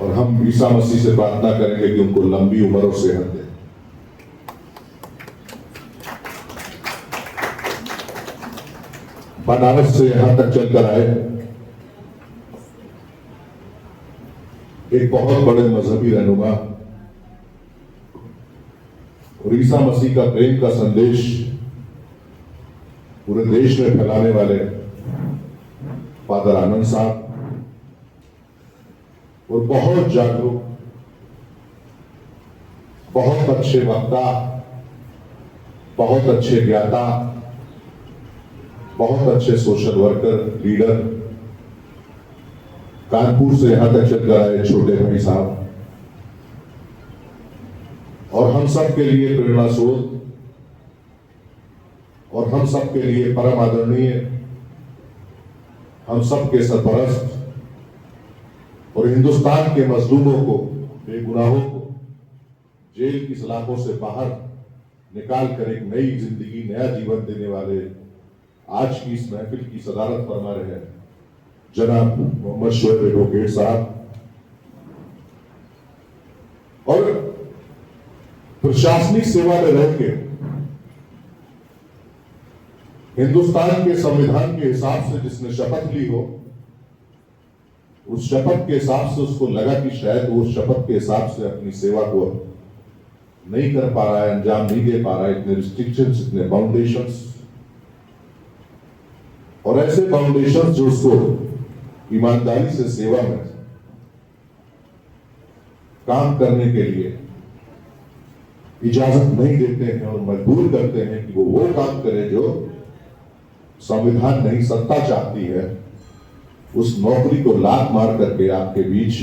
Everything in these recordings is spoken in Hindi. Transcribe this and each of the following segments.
और हम ईसा मसीह से प्रार्थना करेंगे कि उनको लंबी उम्र और सेहत दे। बनारस से यहां तक चलकर आए, एक बहुत बड़े मजहबी रहनुमा और ईसा मसीह का प्रेम का संदेश पूरे देश में फैलाने वाले फादर आनंद साहब और बहुत जागरूक, बहुत अच्छे वक्ता, बहुत अच्छे ज्ञाता, बहुत अच्छे सोशल वर्कर, लीडर, कानपुर से यहां तक चलकर आए छोटे भाई साहब, और हम सब के लिए प्रेरणा स्रोत और हम सब के लिए परम आदरणीय, हम सब के सरपरस्त और हिंदुस्तान के मजलूमों को, बेगुनाहों को जेल की सलाखों से बाहर निकाल कर एक नई जिंदगी, नया जीवन देने वाले आज की इस महफिल की सदारत फरमा रहे हैं जनाब मोहम्मद शोएब एडवोकेट साहब, और प्रशासनिक सेवा में रह के हिंदुस्तान के संविधान के हिसाब से जिसने शपथ ली हो, उस शपथ के हिसाब से उसको लगा कि शायद वो शपथ के हिसाब से अपनी सेवा को नहीं कर पा रहा है, अंजाम नहीं दे पा रहा है, इतने रिस्ट्रिक्शंस, इतने बाउंडेशंस, और ऐसे बाउंडेशंस जो उसको ईमानदारी से सेवा में काम करने के लिए इजाजत नहीं देते हैं और मजबूर करते हैं कि वो काम करे जो संविधान नहीं, सत्ता चाहती है, उस नौकरी को लात मार करके आपके बीच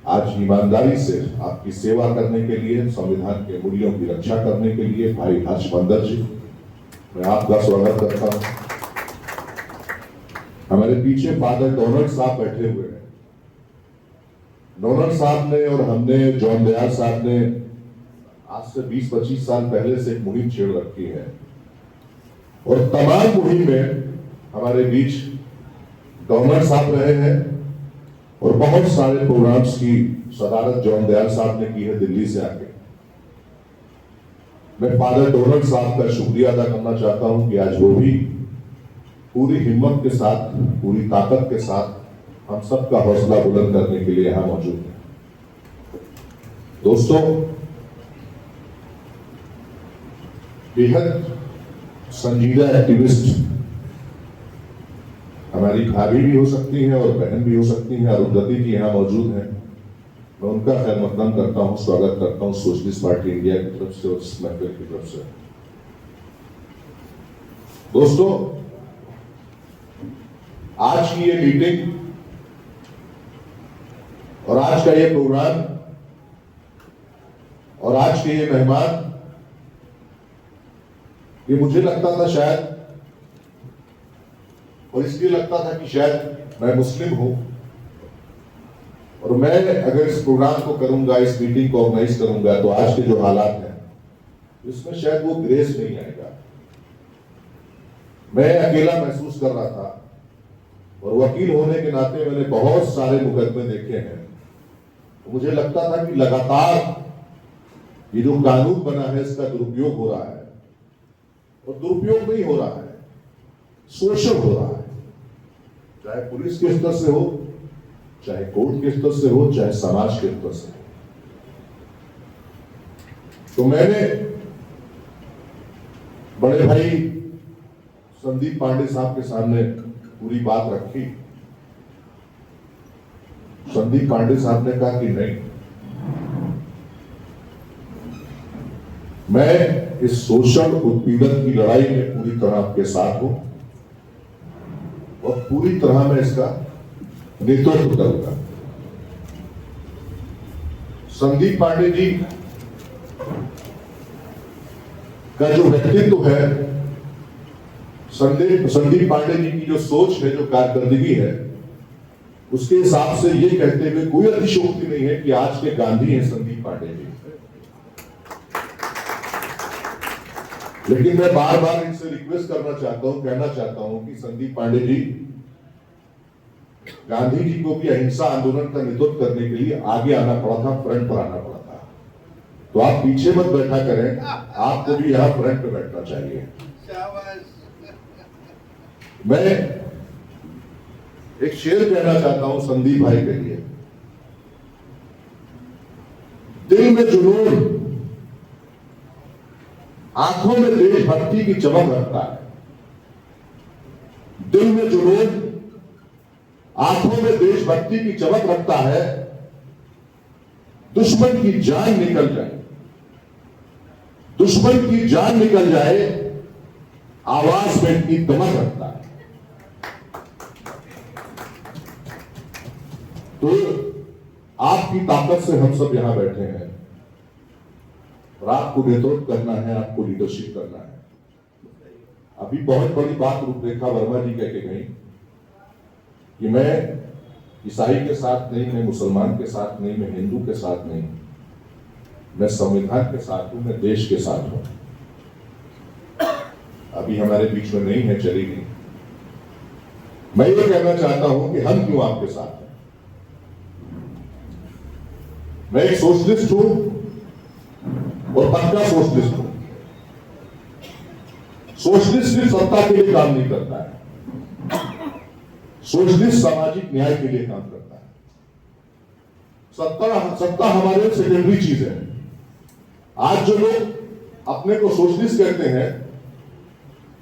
आज ईमानदारी से आपकी सेवा करने के लिए, संविधान के मूल्यों की रक्षा करने के लिए भाई हर्षवर्धन जी, मैं आपका स्वागत करता हूं। हमारे पीछे फादर डोनाल्ड साहब बैठे हुए हैं। डोनाल्ड साहब ने और हमने, जॉन दयाल साहब ने आज से 20-25 साल पहले से एक मुहिम छेड़ रखी है, और तमाम मुहिम में हमारे बीच डोनाल्ड साहब रहे हैं, और बहुत सारे प्रोग्राम्स की सदारत जॉन दयाल साहब ने की है दिल्ली से आके। मैं फादर डोनाल्ड साहब का शुक्रिया अदा करना चाहता हूं कि आज वो भी पूरी हिम्मत के साथ, पूरी ताकत के साथ हम सब का हौसला बुलंद करने के लिए यहां मौजूद है। दोस्तों, बेहद संजीदा एक्टिविस्ट हमारी भाभी भी हो सकती हैं और बहन भी हो सकती हैं, अरुंधति जी यहाँ मौजूद हैं, मैं उनका खैर मकदम करता हूँ, स्वागत करता हूँ सोशलिस्ट पार्टी इंडिया की तरफ से और इस महफिल की तरफ से। दोस्तों, आज की ये मीटिंग और आज का ये प्रोग्राम और आज के ये मेहमान, ये मुझे लगता था शायद, और इसलिए लगता था कि शायद मैं मुस्लिम हूं और मैं अगर इस प्रोग्राम को करूंगा, इस मीटिंग को ऑर्गेनाइज करूंगा, तो आज के जो हालात हैं इसमें शायद वो ग्रेस नहीं आएगा। मैं अकेला महसूस कर रहा था, और वकील होने के नाते मैंने बहुत सारे मुकदमे देखे हैं, तो मुझे लगता था कि लगातार ये जो कानून बना है इसका दुरुपयोग हो रहा है, और दुरुपयोग नहीं हो रहा है, शोषण हो रहा है, चाहे पुलिस के स्तर से हो, चाहे कोर्ट के स्तर से हो, चाहे समाज के स्तर से हो। तो मैंने बड़े भाई संदीप पांडे साहब के सामने पूरी बात रखी। संदीप पांडे साहब ने कहा कि नहीं, मैं इस शोषण उत्पीड़न की लड़ाई में पूरी तरह आपके साथ हूं और पूरी तरह मैं इसका नेतृत्व करूंगा। संदीप पांडे जी का जो व्यक्तित्व है, संदीप पांडे जी की जो सोच है, जो कारकर्दगी है, उसके हिसाब से ये कहते हुए कोई अतिशयोक्ति नहीं है कि आज के गांधी हैं संदीप पांडे जी। लेकिन मैं बार बार इनसे रिक्वेस्ट करना चाहता हूं, कहना चाहता हूं कि संदीप पांडे जी, गांधी जी को भी अहिंसा आंदोलन का नेतृत्व करने के लिए आगे आना पड़ा था, फ्रंट पर आना पड़ा था। तो आप पीछे मत बैठा करें, आपको भी यहाँ फ्रंट पे बैठना चाहिए। मैं एक शेर कहना चाहता हूं संदीप भाई के लिए। दिल में जुनून, आंखों में देशभक्ति की चमक रखता है। दिल में जुनून, आंखों में देशभक्ति की चमक रखता है। दुश्मन की जान निकल जाए, दुश्मन की जान निकल जाए, आवाज में इतनी दमक रखता है। तो आपकी ताकत से हम सब यहां बैठे हैं और आपको नेतृत्व करना है, आपको लीडरशिप करना है। अभी बहुत बड़ी बात रूपरेखा वर्मा जी कह के गई कि मैं ईसाई के साथ नहीं, मैं मुसलमान के साथ नहीं, मैं हिंदू के साथ नहीं, मैं संविधान के साथ हूं, मैं देश के साथ हूं। अभी हमारे बीच में नहीं है, चली गई। मैं ये कहना चाहता हूं कि हम क्यों आपके साथ हैं। मैं एक सोशलिस्ट हूं और पक्का सोशलिस्ट हूं। सोशलिस्ट सिर्फ सत्ता के लिए काम नहीं करता है, सोशलिस्ट सामाजिक न्याय के लिए काम करता है। सत्ता हमारे सेकेंडरी चीज है। आज जो लोग अपने को सोशलिस्ट कहते हैं,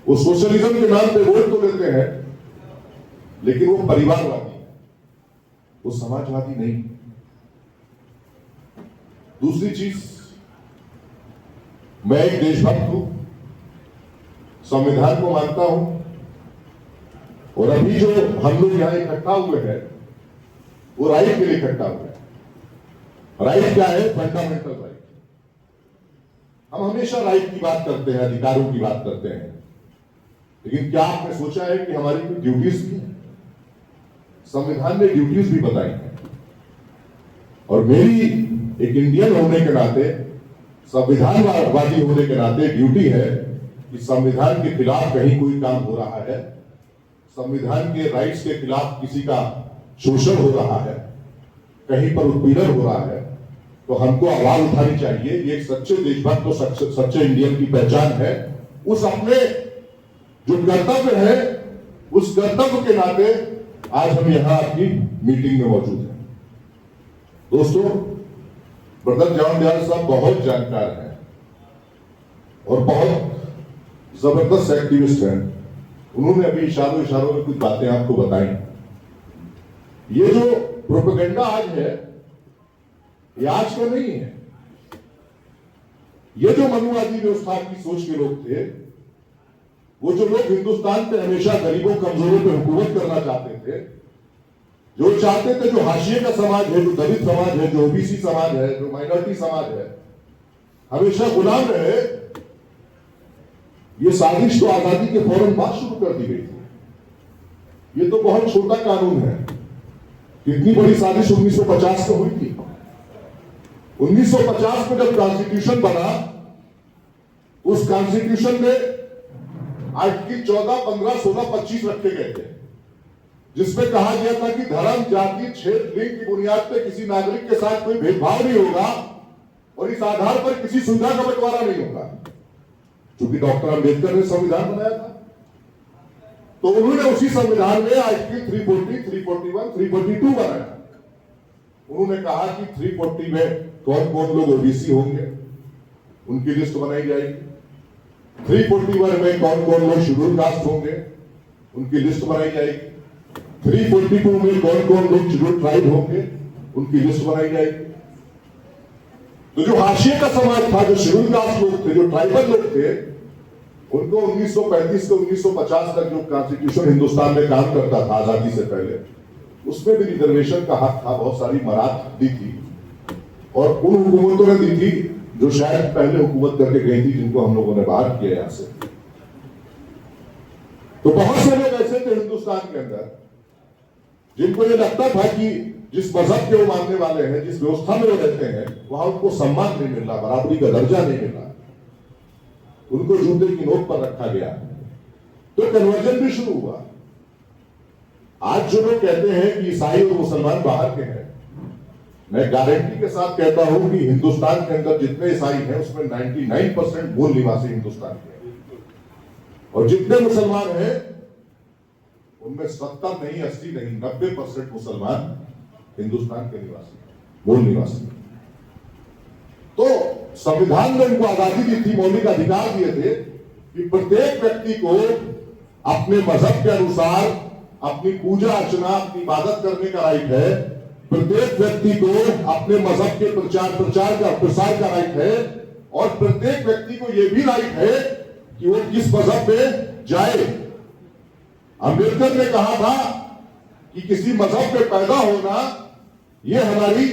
वो सोशलिज्म के नाम पे वोट तो लेते हैं, लेकिन वो परिवारवादी है, वो समाजवादी नहीं। दूसरी चीज, मैं एक देशभक्त हूं, संविधान को मानता हूं, और अभी जो हम लोग यहां इकट्ठा हुए हैं वो राइट के लिए इकट्ठा हुए हैं। राइट क्या है? Fundamental right. हम हमेशा राइट की बात करते हैं, अधिकारों की बात करते हैं, लेकिन क्या आपने सोचा है कि हमारी कोई ड्यूटीज भी है? संविधान ने ड्यूटीज भी बताई हैं। और मेरी एक इंडियन होने के नाते, संविधानवादी होने के नाते ड्यूटी है कि संविधान के खिलाफ कहीं कोई काम हो रहा है, संविधान के राइट्स के खिलाफ किसी का शोषण हो रहा है, कहीं पर उत्पीड़न हो रहा है, तो हमको आवाज उठानी चाहिए। ये एक सच्चे देशभक्त और सच्चे इंडियन की पहचान है। उस अपने जो कर्तव्य है, उस कर्तव्य के नाते आज हम यहां आपकी मीटिंग में मौजूद हैं। दोस्तों, ब्रदर जॉन दयाल साहब बहुत जानकार हैं और बहुत जबरदस्त एक्टिविस्ट हैं। उन्होंने अभी इशारों में कुछ बातें आपको बताई। ये जो प्रोपेगेंडा आज है, ये आज का नहीं है। ये जो मनुवादी व्यवस्था की सोच के लोग थे, वो जो लोग हिंदुस्तान पे हमेशा गरीबों कमजोरों पे हुकूमत करना चाहते थे, जो चाहते थे जो हाशिए का समाज है, जो दलित समाज है, जो ओबीसी समाज है, जो माइनॉरिटी समाज है, हमेशा गुलाम रहे, ये साजिश तो आजादी के फौरन बाद शुरू कर दी गई थी। ये तो बहुत छोटा कानून है। कितनी बड़ी साजिश 1950 में हुई थी। 1950 में जब कॉन्स्टिट्यूशन बना, उस कॉन्स्टिट्यूशन में आर्टिकल 14, 15, 16, 25 रखे गए थे, जिसमें कहा गया था कि धर्म, जाति, क्षेत्र, लिंग की बुनियाद पर किसी नागरिक के साथ कोई भेदभाव नहीं होगा और इस आधार पर किसी सुविधा का बंटवारा नहीं होगा। क्योंकि डॉक्टर अंबेडकर ने संविधान बनाया था, तो उन्होंने उसी संविधान में आर्टिकल 340, 341, 342 बनाया। उन्होंने कहा कि 340 में कौन कौन लोग ओबीसी होंगे, उनकी लिस्ट बनाई जाएगी। 341 में कौन कौन लोग शेड्यूल कास्ट होंगे, उनकी लिस्ट बनाई जाएगी। 342 में कौन कौन लोग शेड्यूल ट्राइब होंगे, उनकी लिस्ट बनाई जाएगी। तो जो हाशिए का समाज था, जो शेड्यूल कास्ट लोग थे, जो ट्राइबल लोग थे, उनको 1935 से 1950 तक जो कॉन्स्टिट्यूशन हिंदुस्तान में काम करता था आजादी से पहले, उसमें भी रिजर्वेशन का हक था। बहुत सारी मराठ दी थी और उन हुकूमतों ने दी थी जो शायद पहले हुकूमत करके गई थी, जिनको हम लोगों ने बाहर किया यहां से। तो बहुत से लोग ऐसे थे हिंदुस्तान के अंदर जिनको ये लगता था कि जिस मजहब के वो मानने वाले हैं, जिस व्यवस्था में वो रहते हैं, वहां उनको सम्मान नहीं मिल रहा, बराबरी का दर्जा नहीं मिल रहा, उनको जूते की नोक पर रखा गया। तो कन्वर्जन भी शुरू हुआ। आज जो लोग कहते हैं कि ईसाई और मुसलमान बाहर के हैं, मैं गारंटी के साथ कहता हूं कि हिंदुस्तान के अंदर जितने ईसाई हैं उसमें 99% मूल निवासी हिंदुस्तान के हैं, और जितने मुसलमान हैं उनमें 70 नहीं, 80 नहीं, 90% मुसलमान हिंदुस्तान के निवासी, मूल निवासी। तो संविधान ने उनको आजादी दी थी, मौलिक अधिकार दिए थे कि प्रत्येक व्यक्ति को अपने मजहब के अनुसार अपनी पूजा अर्चना, अपनी इबादत करने का राइट है। प्रत्येक व्यक्ति को अपने मजहब के प्रसार का राइट है, और प्रत्येक व्यक्ति को यह भी राइट है कि वो किस मजहब में जाए। अंबेडकर ने कहा था कि किसी मजहब में पैदा होना यह हमारी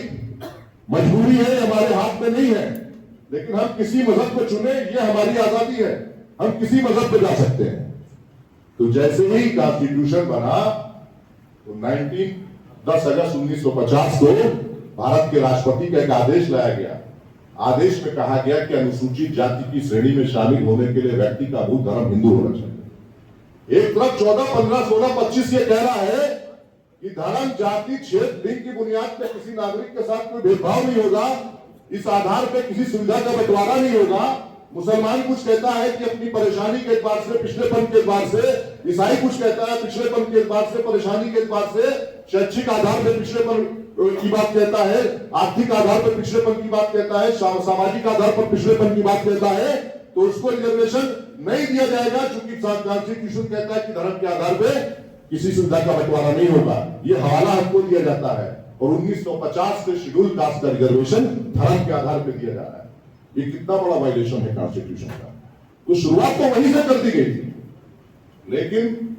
मजबूरी है, हमारे हाथ में नहीं है, लेकिन हम किसी मजहब को चुने, यह हमारी आजादी है, हम किसी मजहब पे जा सकते हैं। तो जैसे ही कॉन्स्टिट्यूशन बना तो 10 अगस्त 1950 को भारत के राष्ट्रपति का एक आदेश लाया गया। आदेश में कहा गया कि अनुसूचित जाति की श्रेणी में शामिल होने के लिए व्यक्ति का मूल धर्म हिंदू होना चाहिए। एक तरफ 14, 15, 16, 25 ये कह रहा है कि धर्म, जाति, क्षेत्र, लिंग की बुनियाद पर किसी नागरिक के साथ कोई भेदभाव नहीं होगा, इस आधार पर किसी सुविधा का बंटवारा नहीं होगा। मुसलमान कुछ कहता है कि अपनी परेशानी के एतबार से, पिछड़ेपन के एतबार से, ईसाई कुछ कहता है पिछड़ेपन के एतबार से, परेशानी के एतबार से, शैक्षिक आधार पर पिछड़ेपन की बात कहता है, आर्थिक आधार पर पिछड़ेपन की बात कहता है, सामाजिक आधार पर पिछड़ेपन की बात कहता है, तो उसको रिजर्वेशन नहीं दिया जाएगा, क्योंकि कॉन्स्टिट्यूशन कहता है कि धर्म के आधार पर किसी सुविधा का बंटवारा नहीं होगा। ये हवाला हमको दिया जाता है, और 1950 से शेड्यूल कास्ट का रिजर्वेशन धर्म के आधार पर दिया जा रहा है। ये कितना बड़ा वायलेशन है कॉन्स्टिट्यूशन का। तो शुरुआत तो वहीं से कर दी गई थी, लेकिन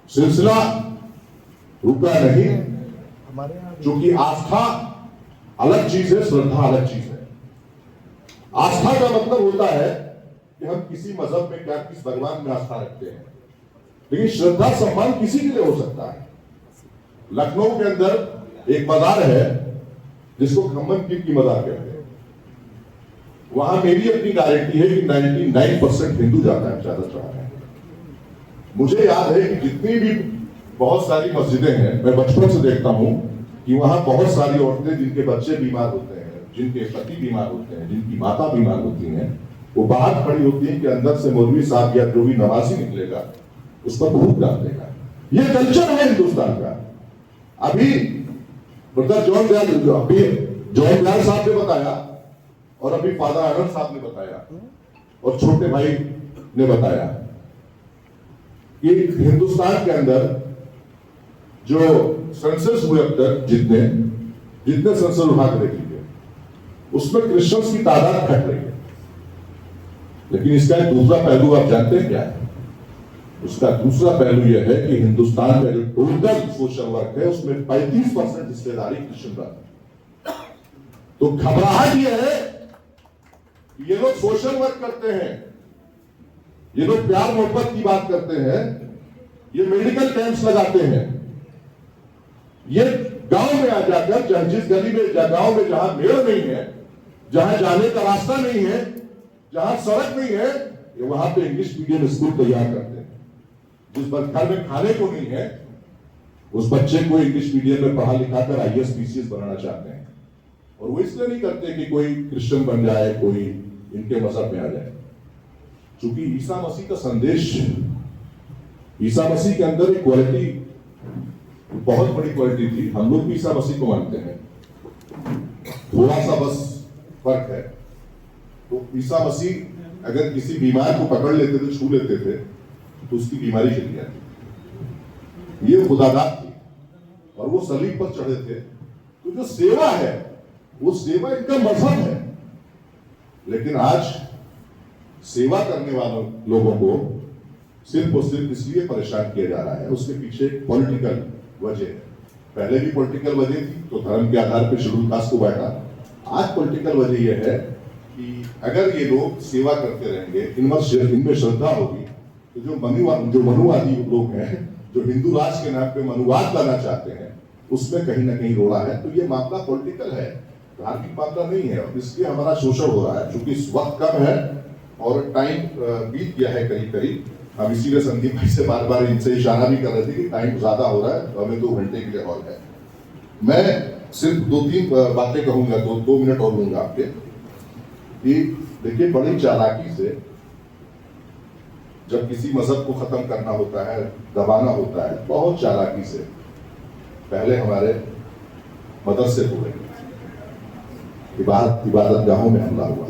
सिलसिला रुका नहीं, क्योंकि आस्था अलग चीज है, श्रद्धा अलग चीज है। आस्था का मतलब होता है कि हम किसी मजहब में क्या, किस भगवान में आस्था रखते हैं, लेकिन श्रद्धा सम्मान किसी के लिए हो सकता है। लखनऊ के अंदर एक मजार है जिसको खम्मन पीर की मजार कहते हैं। वहां मेरी अपनी गारंटी है कि 99% हिंदू जाता है, ज्यादा चढ़ा है। मुझे याद है कि जितनी भी बहुत सारी मस्जिदें हैं, मैं बचपन से देखता हूं कि वहां बहुत सारी औरतें जिनके बच्चे बीमार होते हैं, जिनके पति बीमार होते हैं, जिनकी माता बीमार होती हैं, वो बाहर खड़ी होती है कि अंदर से मौलवी साहब या जो भी नमाजी निकलेगा उस पर भूख डाल देगा। ये कल्चर है हिंदुस्तान का। अभी ब्रदर जॉन दयाल साहब ने बताया, और अभी फादर आनंद साहब ने बताया, और छोटे भाई ने बताया कि हिंदुस्तान के अंदर जो सेंसस हुए अब तक, जितने सेंसस उठा के देख लीजिए, उसमें क्रिश्चियंस की तादाद घट रही है। लेकिन इसका एक दूसरा पहलू आप जानते हैं क्या है? उसका दूसरा पहलू यह है कि हिंदुस्तान का जो टोटल सोशल वर्क है उसमें 35% हिस्सेदारी क्रिश्चियन का है। तो घबराहट यह है कि ये लोग सोशल वर्क करते हैं, ये लोग प्यार मोहब्बत की बात करते हैं, ये मेडिकल कैंप्स लगाते हैं, ये गांव में आ जाकर, जिस गली में, गांव में जहां मेड़ नहीं है, जहां जाने का रास्ता नहीं है, जहां सड़क नहीं है, ये वहां पे इंग्लिश मीडियम स्कूल तैयार करते हैं। जिस घर में खाने को नहीं है, उस बच्चे को इंग्लिश मीडियम में पढ़ा लिखा कर IAS PCS बनाना चाहते हैं। और वो इसलिए नहीं करते कि कोई क्रिश्चियन बन जाए, कोई इनके मजहब में आ जाए, क्योंकि ईसा मसीह का संदेश, ईसा मसीह के अंदर एक क्वालिटी, बहुत बड़ी क्वालिटी थी। हम लोग भी ईसा मसीह को मानते हैं, थोड़ा सा बस फर्क है। तो ईसा मसीह अगर किसी बीमार को पकड़ लेते थे, छू लेते थे, तो उसकी बीमारी चली जाती। ये खुदादात थी, और वो सलीब पर चढ़े थे। तो जो सेवा है, वो सेवा इनका मजहब है। लेकिन आज सेवा करने वालों लोगों को सिर्फ और सिर्फ इसलिए परेशान किया जा रहा है, उसके पीछे पॉलिटिकल वजह है। पहले भी पॉलिटिकल वजह थी, तो धर्म के आधार पर शेड्यूल कास्ट को बांटा। आज पॉलिटिकल वजह यह है कि अगर ये लोग सेवा करते रहेंगे, इनमें श्रद्धा होगी, तो जो मनुवादी लोग हैं, जो हिंदू राष्ट्र के नाम पे मनुवाद लाना चाहते हैं, उसमें कहीं ना कहीं रोड़ा है। तो ये मामला पॉलिटिकल है, धार्मिक मामला नहीं है, और इसलिए हमारा शोषण हो रहा है। क्योंकि वक्त कम है और टाइम बीत गया है करीब करीब, हम इसीलिए संदीप भाई से बार बार इनसे इशारा भी कर रहे थे कि टाइम ज्यादा हो रहा है, हमें 2 घंटे के लिए हॉल है। मैं सिर्फ 2-3 बातें कहूंगा, 2 मिनट और लूंगा आपके, कि देखिए बड़ी चालाकी से जब किसी मजहब को खत्म करना होता है, दबाना होता है, बहुत चालाकी से पहले हमारे मदरसे हुए, इबादत गाहों में हमला हुआ,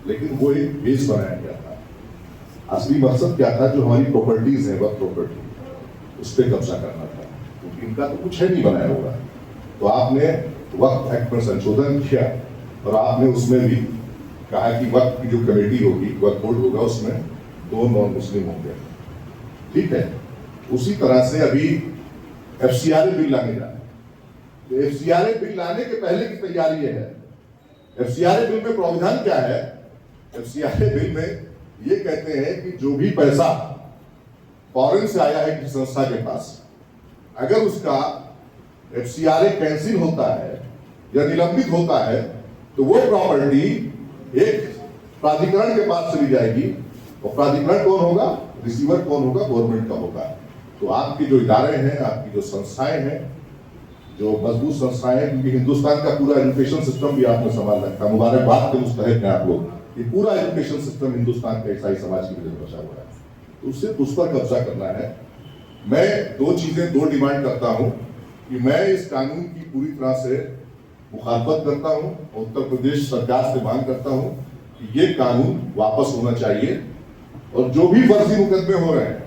लेकिन वो एक बेस बनाया गया था। असली मकसद क्या था? जो हमारी प्रॉपर्टीज है, वक्त प्रॉपर्टी, उस पर कब्जा करना था, क्योंकि इनका तो कुछ है नहीं बनाया हुआ। तो आपने वक्त एक्ट में संशोधन किया और आपने उसमें भी कहा कि वक्त की जो कमेटी होगी, वक्त बोर्ड होगा, उसमें 2 नॉन मुस्लिम होंगे। ठीक है, उसी तरह से अभी FCRA बिल लाने जा रहे हैं। तो FCRA बिल लाने के पहले की तैयारी है। FCRA बिल में प्रावधान क्या है? FCRA बिल में ये कहते हैं कि जो भी पैसा फॉरेन से आया है किसी संस्था के पास, अगर उसका FCRA कैंसिल होता है या निलंबित होता है, तो वो प्रॉपर्टी एक प्राधिकरण के पास चली जाएगी। और प्राधिकरण कौन होगा? रिसीवर कौन होगा? गवर्नमेंट का होगा। तो आपके जो इदारे हैं, आपकी जो संस्थाएं हैं, जो मजबूत संस्थाएं हैं, क्योंकि हिंदुस्तान का पूरा एजुकेशन सिस्टम भी आपने संभाल रखा है, मुबारकबाद के मुस्तहिक हैं आप लोग। ये पूरा एजुकेशन सिस्टम हिंदुस्तान का ईसाई समाज की वजह से बचा हुआ है, तो उससे उस पर कब्जा करना है। मैं 2 चीजें, 2 डिमांड करता हूं कि मैं इस कानून की पूरी तरह से मुखालफत करता हूं, उत्तर प्रदेश सरकार से मांग करता हूं कि ये कानून वापस होना चाहिए, और जो भी फर्जी मुकदमे हो रहे हैं,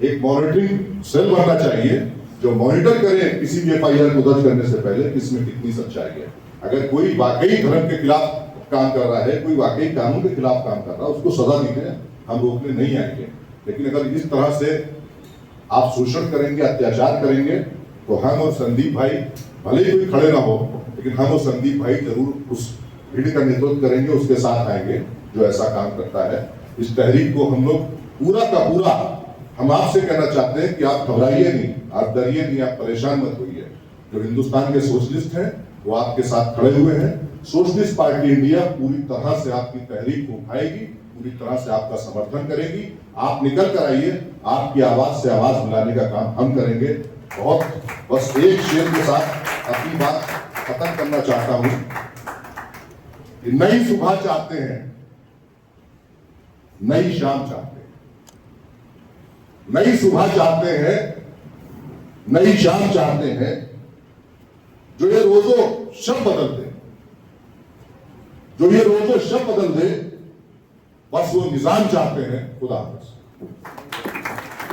एक मॉनिटरिंग सेल बनना चाहिए जो मॉनिटर करे किसी भी FIR को दर्ज करने से पहले कि इसमें कितनी सच्चाई है। अगर कोई वाकई धर्म के खिलाफ काम कर रहा है, कोई वाकई कानून के खिलाफ काम कर रहा है, उसको सजा दीजिए, हम रोकने नहीं आएंगे। लेकिन अगर इस तरह से आप शोषण करेंगे, अत्याचार करेंगे, तो हम और संदीप भाई, भले ही कोई खड़े ना हो, लेकिन हम और संदीप भाई जरूर उस भीड़ का नेतृत्व करेंगे, उसके साथ आएंगे जो ऐसा काम करता है। इस तहरीक को हम लोग पूरा का पूरा, हम आपसे कहना चाहते हैं कि आप घबराइए नहीं, आप डरिए नहीं, आप परेशान मत होइए। जो हिंदुस्तान के सोशलिस्ट हैं वो आपके साथ खड़े हुए हैं। सोशलिस्ट पार्टी इंडिया पूरी तरह से आपकी तहरीक को उठाएगी, पूरी तरह से आपका समर्थन करेगी। आप निकल कर आइए, आपकी आवाज से आवाज मिलाने का काम हम करेंगे। बहुत बस एक शेर के साथ अपनी बात खत्म करना चाहता हूं कि नई सुबह चाहते हैं, नई शाम चाहते हैं, नई सुबह चाहते हैं, नई शाम चाहते हैं, जो ये रोजो शब बदल दे, जो ये रोजो शब बदल दे, बस वो निजाम चाहते हैं। खुदा हाफिज़।